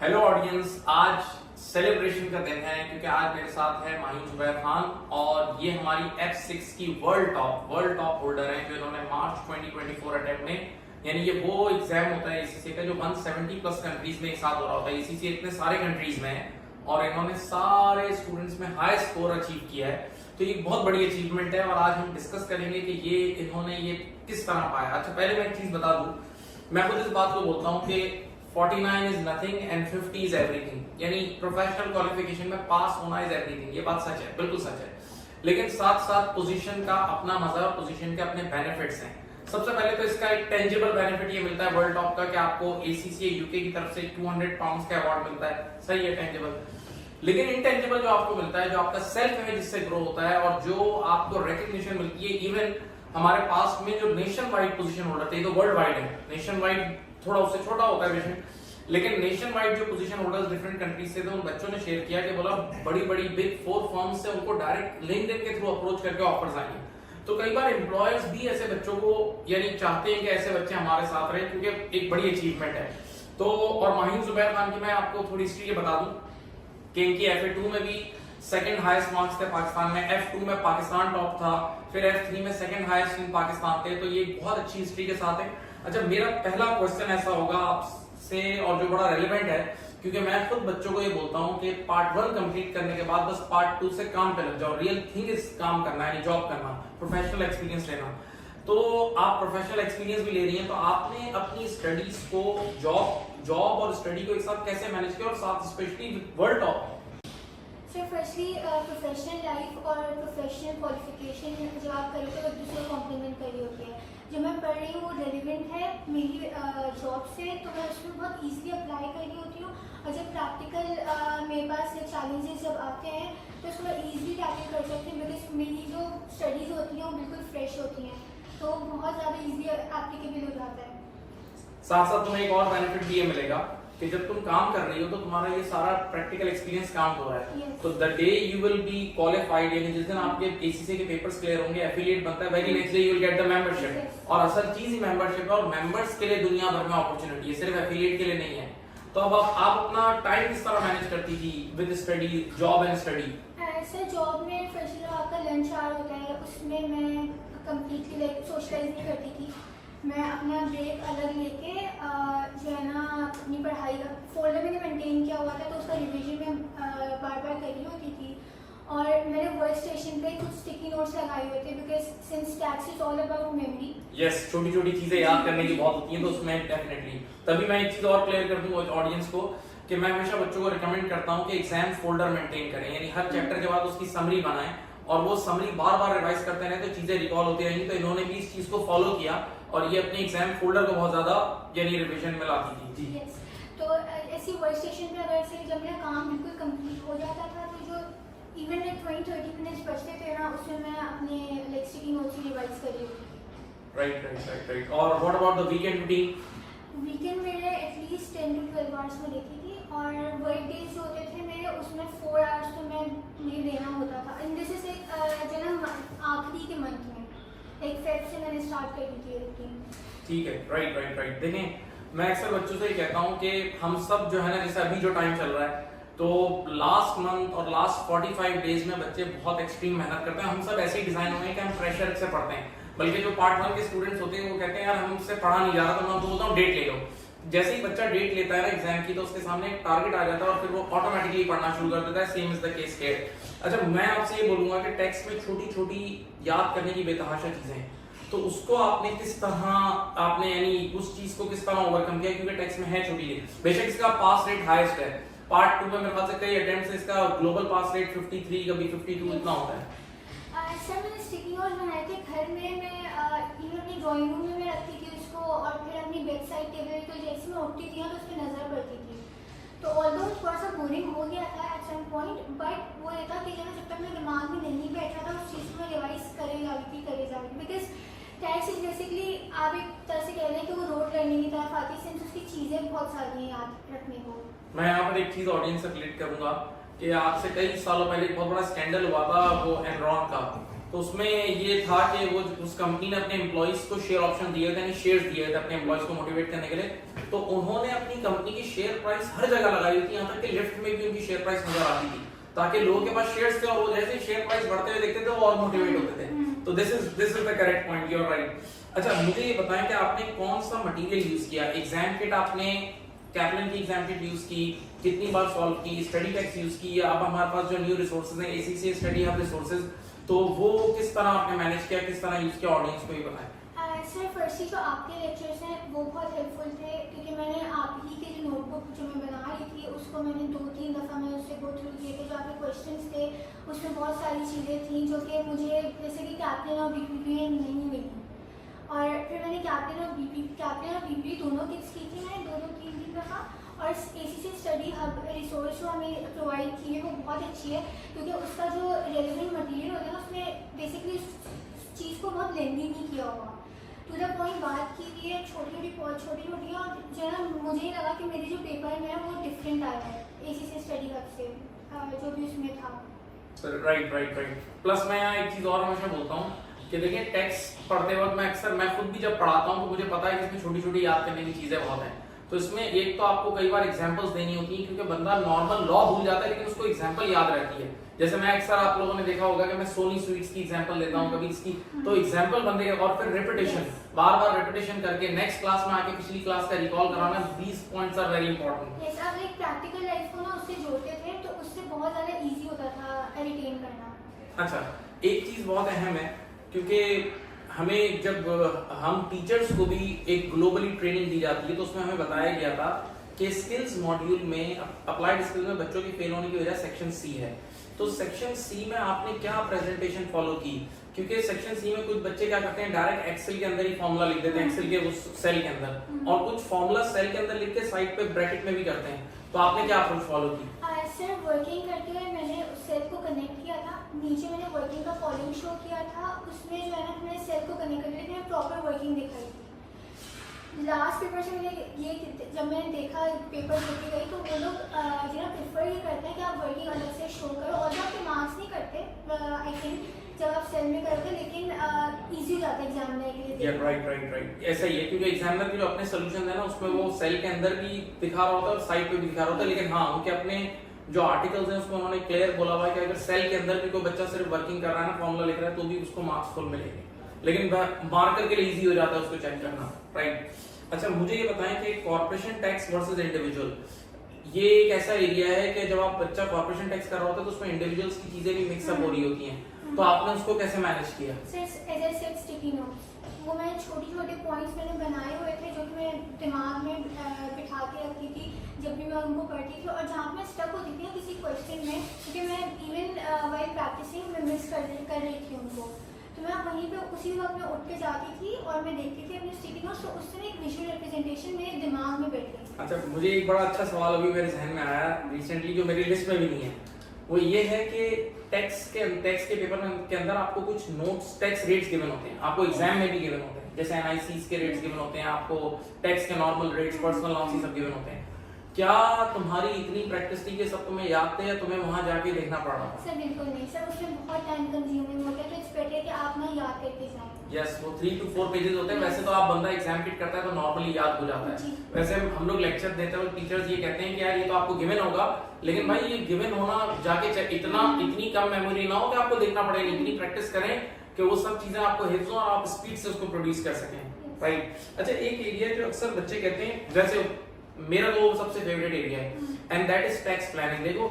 Hello audience, आज celebration का दिन है क्योंकि आज मेरे साथ है माहिन जुबैर खान और ये हमारी F6 की वर्ल्ड टॉप होल्डर हैं जो इन्होंने मार्च 2024 अटेम्प्ट में, यानी ये वो एग्जाम होता है ACCA का जो 170 प्लस कंट्रीज में एक साथ हो रहा होता है। ACCA इतने सारे कंट्रीज में है और इन्होंने सारे स्टूडेंट्स में हाई स्कोर अचीव किया है, तो ये बहुत बड़ी अचीवमेंट है और आज हम डिस्कस करेंगे कि ये इन्होंने ये किस तरह पाया। अच्छा, पहले मैं एक चीज बता दूं, मैं खुद इस बात को बोलता हूँ कि 49 is nothing and 50 is everything, यानी प्रोफेशनल क्वालिफिकेशन में पास होना इज एवरीथिंग। ये बात सच है, बिल्कुल सच है, लेकिन साथ साथ पोजीशन का अपना मजा और पोजीशन के अपने बेनिफिट्स हैं। सबसे पहले तो इसका एक टेंजिबल बेनिफिट ये मिलता है वर्ल्ड टॉप का कि आपको ACCA UK की तरफ से 200 पाउंड्स का अवार्ड मिलता है। सही है, टेंजिबल। लेकिन इनटेंजिबल जो आपको मिलता है, जो आपका सेल्फ इमेज इससे ग्रो होता है और जो आपको रिकग्निशन मिलती है, इवन हमारे पास में जो नेशन वाइड पोजीशन होल्डर थे, तो वर्ल्ड वाइड है, नेशन वाइड थोड़ा उससे छोटा होता है विषय, लेकिन नेशन वाइड जो पोजीशन होल्डर्स डिफरेंट कंट्रीज से थे, उन बच्चों ने शेयर किया कि बोला बड़ी बड़ी बिग 4 फर्म्स से उनको डायरेक्ट लिंक्डइन के थ्रू अप्रोच करके ऑफर्स आए हैं। तो कई बार एम्प्लॉयर्स भी ऐसे बच्चों को यानी चाहते हैं कि ऐसे बच्चे हमारे साथ रहे, क्योंकि एक बड़ी अचीवमेंट है। तो और माहिन जुबैर खान की मैं आपको थोड़ी हिस्ट्री बता दूं कि इनकी FA2 में भी सेकंड हाईएस्ट मार्क्स थे पाकिस्तान में, F2 में पाकिस्तान टॉप था, फिर F3 में सेकंड हाईएस्ट इन पाकिस्तान थे, तो ये बहुत अच्छी हिस्ट्री के साथ है। अच्छा, मेरा पहला क्वेश्चन ऐसा होगा आपसे और जो बड़ा रेलेवेंट है, क्योंकि मैं खुद बच्चों को ये बोलता हूँ कि पार्ट 1 कंप्लीट करने के बाद बस पार्ट 2 से काम पे लग जाओ। रियल थिंग इज काम करना है, जॉब करना, प्रोफेशनल एक्सपीरियंस लेना। तो आप प्रोफेशनल एक्सपीरियंस भी ले रही हैं, तो आपने अपनी स्टडीज को जॉब और स्टडी को एक साथ कैसे मैनेज किया और साथ specially world top? Sir firstly professional life और प्रोफेशनल क्वालिफिकेशन जब आप करें तो एक दूसरे को कॉम्प्लीमेंट कर रही होती है। जो मैं पढ़ रही हूँ वो रेलिवेंट है मेरी जॉब से, तो मैं उसमें बहुत ईजिली अप्लाई कर रही होती हूँ। और जब प्रैक्टिकल मेरे पास चैलेंजेस जब आते हैं तो उसको मैं ईजिली टैकल कर सकती हूँ, बिकॉज मेरी जो स्टडीज़ होती हैं वो बिल्कुल फ्रेश होती हैं, तो बहुत ज़्यादा ईजिली एप्लीकेबल हो जाता है। साथ साथ तुम्हें एक और बेनिफिट भी ये मिलेगा कि जब तुम काम कर रही हो तो तुम्हारा ये सारा प्रैक्टिकल एक्सपीरियंस काउंट हो रहा है। Yes. तो the day you will be qualified, यानी जिस दिन आपके ACCA के पेपर्स क्लियर होंगे, एफिलिएट बनता है, very next day you will get the membership. Yes. और असल चीज ही मेंबरशिप है और मेंबर्स के लिए दुनिया भर में अपॉर्चुनिटी है, सिर्फ एफिलिएट के लिए नहीं है। तो अब आप अपना टाइम किस तरह मैनेज करती थी with study, job and study? Sir job में फर्स्ट आपका लंच आवर होता है, उसमें मैं कंप्लीटली सोशलाइज नहीं करती थी। मैं अपना ब्रेक अलग लेके जो है ना अपनी पढ़ाई का फोल्डर मैंने मेंटेन किया हुआ था, तो उसका रिवीजन में बार बार कर रही होती थी। और मैंने वर्क स्टेशन पे कुछ स्टिकी नोट्स लगाए हुए थे, because since tax is all about memory. Yes, छोटी छोटी चीजें याद करने की बहुत होती हैं, तो उसमें डेफिनेटली। तभी मैं एक चीज और क्लियर कर दूं ऑडियंस को कि मैं हमेशा बच्चों को रिकमेंड करता हूं कि एग्जाम फोल्डर मेंटेन करें, यानी हर चैप्टर के बाद उसकी समरी बनाएं और वो समरी बार बार रिवाइज करते रहे तो चीजें रिकॉल होती रहेंगी। तो इन्होंने भी इस चीज को फॉलो किया और ये अपने एग्जाम फोल्डर को बहुत ज्यादा यानी रिवीजन में लाती थी। जी yes. तो ऐसी वर्क स्टेशन पे अगर से जब मेरा काम बिल्कुल कंप्लीट हो जाता था, तो जो इवन 20-30 मिनट्स बचते थे ना, उसमें मैं अपने लाइक स्टिकी नोट्स रिवाइज कर रही हूँ। राइट। और what about the weekend routine? Weekend मेरे एटलीस्ट 10 to 12 आवर्स में लेती थी, और वर्क डेज जो होते थे मेरे उसमें 4 आवर्स तो मैं मुझे देना होता था। एंड दिस इज एक जो ना आखिरी के मंथ में, एक फेब से मैंने स्टार्ट कर दी थी रूटीन। ठीक है, राइट। देखें, मैं अक्सर बच्चों से ही कहता हूँ कि हम सब जो है ना, जैसे अभी जो टाइम चल रहा है, तो लास्ट मंथ और लास्ट 45 डेज में बच्चे बहुत एक्सट्रीम मेहनत करते हैं। हम सब ऐसे ही डिजाइन हुए हैं कि हम प्रेशर से पढ़ते हैं, बल्कि जो पार्ट 1 के स्टूडेंट्स होते हैं वो कहते हैं यार हमसे पढ़ा नहीं जा रहा, तो मैं उनको बोलता हूँ डेट ले लो। जैसे ही बच्चा डेट लेता है ना एग्जाम की, तो उसके सामने एक टारगेट आ जाता है और फिर वो ऑटोमेटिकली पढ़ना शुरू कर देता है। Same is the case here. अच्छा, मैं आपसे ये बोलूंगा कि टेक्स्ट में छोटी छोटी याद करने की बेतहाशा चीजें हैं, तो उसको आपने किस तरह आपने यानी उस चीज को किस तरह ओवरकम किया, क्योंकि टेक्स्ट में है छोटी चीज। बेशक इसका पास रेट हाईएस्ट है, पार्ट 2 में मेरे ख्याल से कई अटेम्प्ट्स इसका ग्लोबल पास रेट 53 कभी 52 इतना होता है। सर मैंने स्टिकी नोट्स बनाए थे घर में, मैं इवन अपनी ड्राइंग रूम में मैं रखती थी उसको, और फिर अपनी बेड साइड टेबल तो जैसे मैं उठती थी ना तो उस पर नजर पड़ती थी। तो ऑल्दो थोड़ा सा बोरिंग हो गया था एट सम पॉइंट, बट वो ये था कि जब तक मेरे दिमाग में नहीं बैठ रहा था उस चीज़ को रिवाइज करे जा रही थी, बिकॉज टैक्स इज बेसिकली आप एक तरह से कह रहे हैं कि वो रोड लर्निंग की तरफ आती है, सिंस उसकी चीज़ें बहुत सारी हैं याद रखने को। मैं यहाँ पर एक चीज ऑडियंस से क्लियर करूंगा कि आज से कई सालों पहले एक बहुत बड़ा स्कैंडल हुआ था वो एनरॉन का। तो उसमें ये था कि वो उस कंपनी ने अपने एम्प्लॉइज को शेयर ऑप्शन दिए थे, यानी शेयर्स दिए थे अपने एम्प्लॉइज को मोटिवेट करने के लिए। तो उन्होंने अपनी कंपनी की शेयर प्राइस हर जगह लगाई हुई थी, यहाँ तक कि लिफ्ट में भी उनकी शेयर प्राइस नजर आती थी, ताकि लोगों के पास शेयर्स थे और वो जैसे शेयर प्राइस बढ़ते हुए देखते थे वो और मोटिवेट होते थे। तो this is the correct point, you are right. अच्छा मुझे ये बताएं कि आपने कौन सा मटेरियल यूज किया? एग्जाम किट आपने कैप्लन की एग्जाम किट यूज की, कितनी बार सॉल्व की, स्टडी टेक्स्ट यूज की, या अब हमारे पास जो न्यू रिसोर्सेज हैं एसीसी स्टडी हब रिसोर्सेज, तो वो किस तरह आपने मैनेज किया, किस तरह यूज किया, ऑडियंस को भी बताएं। सर फर्स्टली जो आपके लेक्चर्स हैं वो बहुत हेल्पफुल थे, क्योंकि मैंने आप ही के जो नोटबुक जो मैं बना रही थी उसको मैंने 2-3 दफ़ा मैं उससे गो थ्रू किए थे। जो आपके क्वेश्चंस थे उसमें बहुत सारी चीज़ें थी जो कि मुझे जैसे कि कैप्टन और बीपीपी नहीं मिली, और फिर मैंने कैप्टन और बीपीपी दोनों किट्स की थी मैंने 2-3 दफ़ा। और एसीसी स्टडी हब रिसोर्स जो हमें प्रोवाइड की है वो बहुत अच्छी है, क्योंकि उसका जो रेलिवेंट मटेरियल होता है उसमें बेसिकली चीज़ को बहुत लेंदी नहीं किया हुआ, टू द पॉइंट बात की गई है, छोटी छोटी और जो है मुझे लगा कि मेरे जो पेपर में है वो डिफरेंट आया है एसीसी स्टडी हब से जो भी उसमें था। राइट। प्लस मैं यहाँ एक चीज और हमेशा बोलता हूँ कि देखिए टेक्स्ट पढ़ते वक्त मैं खुद भी जब पढ़ाता हूँ तो मुझे पता है कि इसमें छोटी छोटी याद करने की चीजें बहुत हैं। तो इसमें एक तो आपको कई बार एग्जांपल्स देनी होती है, क्योंकि बंदा नॉर्मल लॉ भूल जाता है लेकिन उसको एग्जांपल याद रहती है। जैसे मैं अक्सर आप लोगों ने देखा होगा कि मैं सोनी स्वीट्स की एग्जांपल देता हूँ कभी इसकी, तो एग्जांपल बंदे के, और फिर रिपीटेशन, बार-बार रिपीटेशन करके नेक्स्ट क्लास में आके पिछली क्लास का रिकॉल कराना, these points are very important. Yes, आप एक प्रैक्टिकल लाइफ को ना उससे जोड़ते थे तो उससे बहुत ज्यादा इजी होता था रिटेन करना। अच्छा, एक चीज बहुत अहम है, क्योंकि हमें जब हम टीचर्स को भी एक ग्लोबली ट्रेनिंग दी जाती है तो उसमें हमें बताया गया था कि स्किल्स मॉड्यूल में, अप्लाइड स्किल्स में बच्चों के फेल होने की वजह सेक्शन सी है। तो सेक्शन सी में आपने क्या प्रेजेंटेशन फॉलो की? क्योंकि सेक्शन सी में कुछ बच्चे क्या करते हैं, डायरेक्ट एक्सेल के अंदर ही फॉर्मूला लिख देते हैं, एक्सेल के उस सेल के अंदर, और कुछ फॉर्मूला सेल के अंदर लिख के साइड पे ब्रैकेट में भी करते हैं। तो आपने क्या अप्रोच फॉलो की? सर वर्किंग करते हुए मैंने उस सेल को कनेक्ट किया था, नीचे मैंने वर्किंग का कॉलम शो किया था, उसमें जो है ना मैंने सेल को कनेक्ट करके मैंने प्रॉपर वर्किंग दिखाई थी। लास्ट पेपर से मैंने ये, जब मैंने देखा पेपर देखे गई तो वो लोग जो है प्रेफर ये करते हैं कि आप वर्किंग अलग से शो करो, और जो आपके मार्क्स नहीं करते आई थिंक जब आप सेल में करते, लेकिन इजी हो जाता है एग्जाम में के लिए। राइट ऐसा ही है, क्योंकि एग्जामिनर के जो अपने सॉल्यूशन है ना उसमें वो सेल के अंदर भी दिखा रहा होता है और साइड पे भी दिखा रहा होता है, लेकिन हाँ उनके अपने जो आर्टिकल्स हैं उसमें उन्होंने क्लियर बोला हुआ है कि अगर सेल के अंदर भी कोई बच्चा सिर्फ वर्किंग कर रहा है ना, फॉर्मूला लिख रहा है, तो भी उसको मार्क्स फुल मिलेंगे, लेकिन मार्कर के लिए इजी हो जाता है उसको चेक करना। राइट। अच्छा मुझे ये बताएं कि कॉर्पोरेशन टैक्स वर्सेस इंडिविजुअल, ये एक ऐसा एरिया है कि जब आप बच्चा कॉर्पोरेशन टैक्स कर रहा होता है तो उसमें इंडिविजुअल्स की चीजें भी मिक्सअप हो रही होती हैं, तो आपने उसको कैसे मैनेज किया? स्टिकी नोट्स वो मैंने छोटे पॉइंट्स मैंने बनाए हुए थे जो कि मैं दिमाग में बिठा के रखती थी जब भी मैं उनको पढ़ती थी, और जहाँ मैं स्टक होती थी ना किसी क्वेश्चन में, क्योंकि मैं इवन वाइल प्रैक्टिसिंग मैं मिस कर रही थी उनको, तो मैं वहीं पे उसी वक्त में उठ के जाती थी और मैं देखती थी अपने स्टिकी नोट्स, तो उससे एक विजुअल रिप्रेजेंटेशन मेरे दिमाग में बैठ गई। अच्छा मुझे एक बड़ा अच्छा सवाल अभी मेरे जहन में आया रिसेंटली, जो मेरी लिस्ट में भी नहीं है, वो ये है कि टैक्स के पेपर के अंदर आपको कुछ नोट्स, टैक्स रेट्स गिवन होते हैं, आपको एग्जाम में भी गिवन होते हैं, जैसे एनआईसीस के रेट्स गिवन होते हैं, आपको टैक्स के नॉर्मल रेट्स, पर्सनल लॉस सब गिवन होते हैं। क्या तुम्हारी इतनी प्रैक्टिस थी कि सब तुम्हें याद थे या तुम्हें वहां जाके देखना पड़ रहा था? सर बिल्कुल नहीं सर, उसमें बहुत टाइम कंज्यूमिंग होता है, तो इट्स बेटर कि आप ना याद करके जाएं। यस, वो 3 to 4 पेजेस होते हैं। वैसे तो आप बंदा एग्जाम किट करता है तो नॉर्मली याद हो जाता है। वैसे हम लोग लेक्चर देते हैं टीचर्स ये कहते हैं कि यार ये तो आपको गिवन होगा, लेकिन भाई ये गिवन होना जाके इतनी कम मेमोरी ना हो कि आपको देखना पड़े, इतनी प्रैक्टिस करें कि वो सब चीजें आपको हिफ्ज हो और आप स्पीड से उसको प्रोड्यूस कर सकें। राइट। अच्छा एक एरिया जो अक्सर बच्चे कहते हैं, वैसे मेरा तो सबसे फेवरेट एरिया है, and that is tax planning. देखो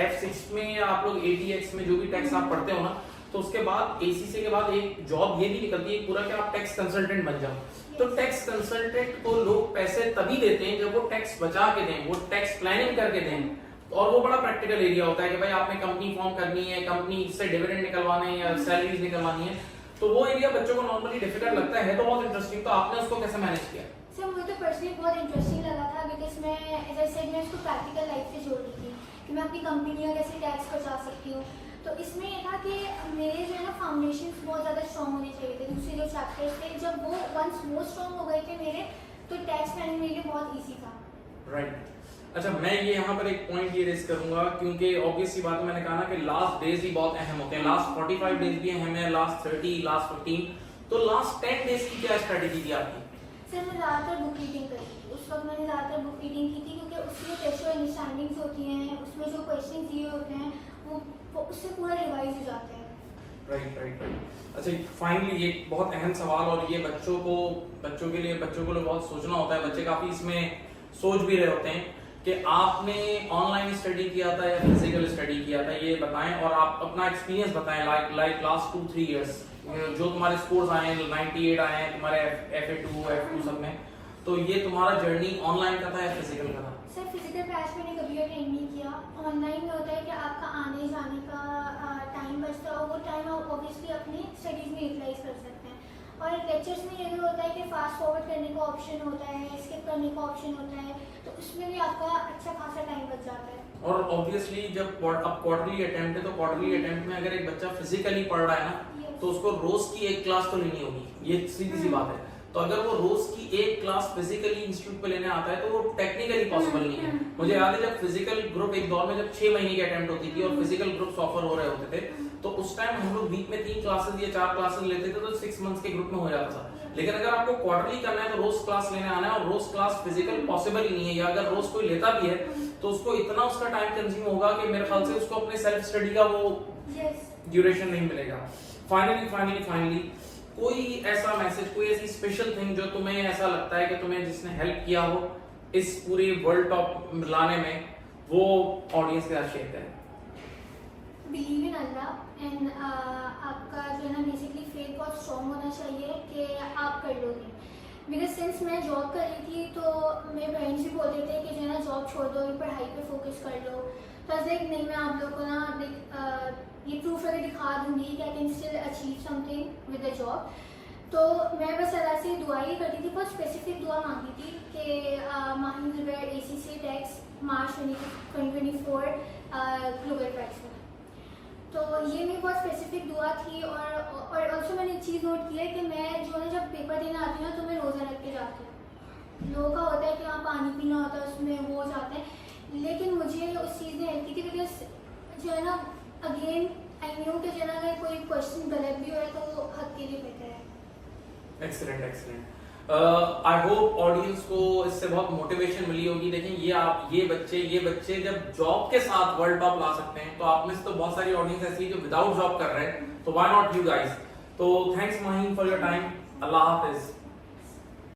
F6 में या आप लोग ATX में जो भी टैक्स आप पढ़ते हो ना, तो उसके बाद ACC के बाद एक जॉब ये भी निकलती है पूरा कि आप टैक्स कंसल्टेंट बन जाओ। तो टैक्स कंसल्टेंट को लोग पैसे तभी देते हैं जब वो टैक्स बचा के दें, वो टैक्स प्लानिंग करके दें, और वो बड़ा प्रैक्टिकल एरिया होता है कि भाई आपने कंपनी फॉर्म करनी है, कंपनी से डिविडेंड निकलवाने हैं या सैलरीज निकलवानी है, तो वो एरिया बच्चों को नॉर्मली डिफिकल्ट लगता है तो बहुत इंटरेस्टिंग। तो आपने उसको कैसे मैनेज किया? सर मुझे तो पर्सनली बहुत इंटरेस्टिंग लगा था, बिकॉज मैं एज आई सेड मैं इसको प्रैक्टिकल लाइफ से जोड़ रही थी कि मैं अपनी कंपनी का कैसे टैक्स बचा सकती हूँ। तो इसमें ये था कि मेरे जो है ना फाउंडेशन बहुत ज़्यादा स्ट्रॉन्ग होने चाहिए थे। दूसरे जो चैप्टर्स थे जब वो वंस वो स्ट्रॉन्ग हो गए थे मेरे, तो टैक्स प्लानिंग मेरे लिए बहुत ईजी था। राइट। अच्छा मैं ये यहाँ पर एक पॉइंट ये रेज करूंगा, क्योंकि ऑब्वियस सी बात है, मैंने कहा ना कि लास्ट डेज ही बहुत अहम होते हैं, लास्ट 45 डेज भी अहम है, लास्ट 30, लास्ट 15, तो लास्ट 10 डेज की क्या स्ट्रेटेजी थी आपकी? सर मैं ज़्यादातर बुक रीडिंग करी, उस वक्त मैंने ज़्यादातर बुक रीडिंग की थी, क्योंकि उसमें टेक्सचुअल अंडरस्टैंडिंग्स होती हैं, उसमें जो क्वेश्चन दिए होते हैं वो उससे पूरा रिवाइज हो जाता है। राइट। अच्छा, फाइनली ये बहुत अहम सवाल, और ये बच्चों के लिए बहुत सोचना होता है। बच्चे काफी इसमें सोच भी रहे होते हैं कि आपने ऑनलाइन स्टडी किया था या फिजिकल स्टडी किया था, ये बताएं, और आप अपना एक्सपीरियंस बताएं लाइक लास्ट 2-3 इयर्स जो तुम्हारे स्कोर्स आए हैं, 98 आए हैं तुम्हारे FA2 F2 सब में, तो ये तुम्हारा जर्नी ऑनलाइन का था या फिजिकल का था? सर फिजिकल बैच मैंने कभी अटेंड नहीं किया। ऑनलाइन में होता है कि आपका आने जाने का टाइम बचता है, और वो टाइम आप ऑब्वियसली अपनी स्टडीज़ में यूटिलाइज कर सकते हैं। और लेक्चर्स में ये भी होता है कि फास्ट फॉरवर्ड करने का ऑप्शन होता है, स्किप करने का ऑप्शन होता है, तो उसमें भी आपका अच्छा खासा टाइम बच जाता है। और ऑब्वियसली जब अब क्वार्टरली अटेम्प्ट है, तो क्वार्टरली अटेम्प्ट में अगर एक बच्चा फिजिकली पढ़ रहा है ना, तो उसको रोज की एक क्लास तो लेनी होगी, ये सीधी सी बात है। तो अगर वो रोज की एक क्लास फिजिकली इंस्टीट्यूट पे लेने आता है तो वो टेक्निकली पॉसिबल नहीं है। मुझे याद है जब फिजिकल ग्रुप एक दौर में जब 6 महीने की अटेम्प्ट होती थी और फिजिकल ग्रुप्स ऑफर हो रहे होते थे, तो उस टाइम हम लोग वीक में 3 क्लासेस या 4 क्लासेस लेते थे, तो 6 मंथ्स के ग्रुप में हो जाता था। लेकिन अगर आपको क्वार्टरली करना है तो रोज क्लास लेने आना है, और रोज क्लास फिजिकल पॉसिबल ही नहीं है, या अगर रोज कोई लेता भी है तो उसको इतना उसका टाइम कंज्यूम होगा कि मेरे ख्याल से उसको अपने सेल्फ स्टडी का वो ड्यूरेशन नहीं मिलेगा। फाइनली कोई ऐसा मैसेज, कोई ऐसी स्पेशल थिंग जो तुम्हें ऐसा लगता है कि तुम्हें जिसने हेल्प किया हो इस पूरी वर्ल्ड टॉप लाने में, वो ऑडियंस के साथ शेयर करें? बिलीव इन अल्लाह एंड आपका जो है ना बेसिकली फेथ बहुत स्ट्रॉन्ग होना चाहिए कि आप कर लोगे। बिकॉज सिंस मैं जॉब कर रही थी तो मेरे पेरेंट्स भी बोलते थे कि जो है ना जॉब छोड़ दो, पढ़ाई पे फोकस कर लो। तो लाइक नहीं, मैं आप लोग को ना ये प्रूफ करके दिखा दूंगी कि I can still achieve something with the job. तो मैं बस अल्लाह से दुआ ही करती थी, बहुत स्पेसिफिक दुआ मांगी थी कि माहिन ज़ुबैर ACCA टैक्स मार्च 2024 ग्लोबल प्राइस में। तो ये मेरी बहुत स्पेसिफिक दुआ थी। और ऑल्सो मैंने एक चीज़ नोट की है कि मैं जो है जब पेपर देने आती हूँ ना तो मैं रोज़ा रख के जाती हूँ। लोगों का होता है कि वहाँ पानी पीना होता है, उसमें वो हो जाते हैं, लेकिन मुझे उस चीज़ ने हेल्प की थी। बिकॉज जो है ना अगेन आई न्यू कि जो है ना अगर कोई क्वेश्चन गलत भी हो तो वो हक के लिए बेहतर है। एक्सीलेंट। आई होप ऑडियंस को इससे बहुत मोटिवेशन मिली होगी। देखें ये बच्चे जब जॉब के साथ वर्ल्ड टॉप ला सकते हैं, तो आप में से तो बहुत सारी ऑडियंस ऐसी है जो विदाउट जॉब कर रहे हैं, तो व्हाई नॉट यू गाइस। तो thanks Maheen for your time. Allah Hafiz.